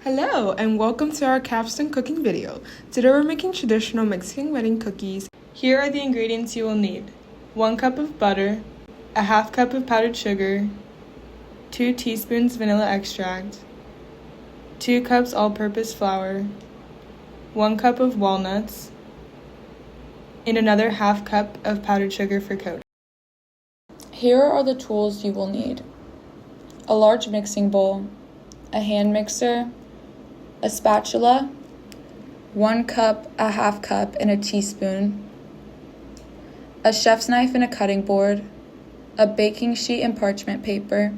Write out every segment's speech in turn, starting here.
Hello and welcome to our capstone cooking video. Today we're making traditional Mexican wedding cookies. Here are the ingredients you will need. 1 cup of butter, a half cup of powdered sugar, 2 teaspoons vanilla extract, 2 cups all-purpose flour, 1 cup of walnuts, and another half cup of powdered sugar for coating. Here are the tools you will need. A large mixing bowl, a hand mixer, a spatula, 1 cup, a half cup, and a teaspoon, a chef's knife and a cutting board, a baking sheet and parchment paper,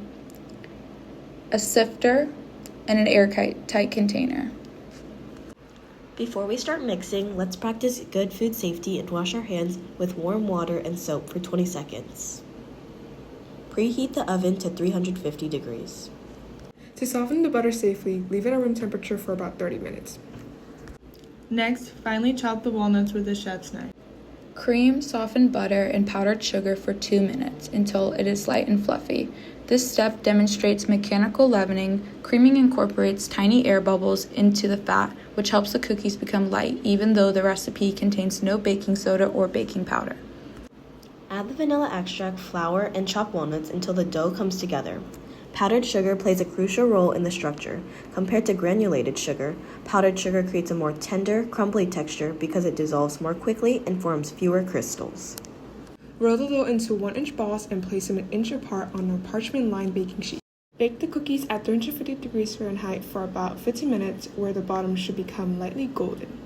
a sifter, and an airtight container. Before we start mixing, let's practice good food safety and wash our hands with warm water and soap for 20 seconds. Preheat the oven to 350 degrees. To soften the butter safely, leave it at room temperature for about 30 minutes. Next, finely chop the walnuts with a chef's knife. Cream softened butter and powdered sugar for 2 minutes until it is light and fluffy. This step demonstrates mechanical leavening. Creaming incorporates tiny air bubbles into the fat, which helps the cookies become light, even though the recipe contains no baking soda or baking powder. Add the vanilla extract, flour, and chopped walnuts until the dough comes together. Powdered sugar plays a crucial role in the structure. Compared to granulated sugar, powdered sugar creates a more tender, crumbly texture because it dissolves more quickly and forms fewer crystals. Roll the dough into 1-inch balls and place them 1 inch apart on a parchment-lined baking sheet. Bake the cookies at 350 degrees Fahrenheit for about 15 minutes, where the bottom should become lightly golden.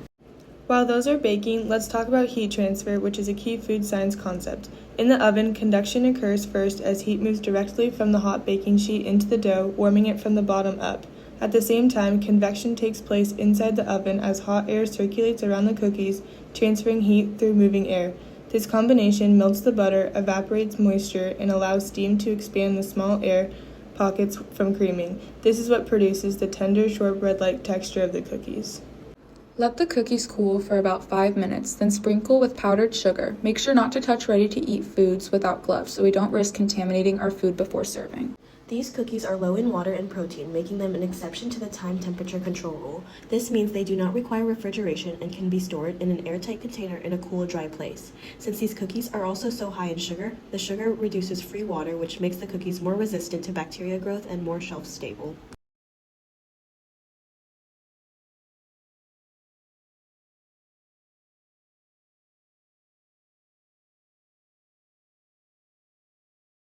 While those are baking, let's talk about heat transfer, which is a key food science concept. In the oven, conduction occurs first as heat moves directly from the hot baking sheet into the dough, warming it from the bottom up. At the same time, convection takes place inside the oven as hot air circulates around the cookies, transferring heat through moving air. This combination melts the butter, evaporates moisture, and allows steam to expand the small air pockets from creaming. This is what produces the tender, shortbread-like texture of the cookies. Let the cookies cool for about 5 minutes, then sprinkle with powdered sugar. Make sure not to touch ready-to-eat foods without gloves so we don't risk contaminating our food before serving. These cookies are low in water and protein, making them an exception to the time temperature control rule. This means they do not require refrigeration and can be stored in an airtight container in a cool, dry place. Since these cookies are also so high in sugar, the sugar reduces free water, which makes the cookies more resistant to bacteria growth and more shelf-stable.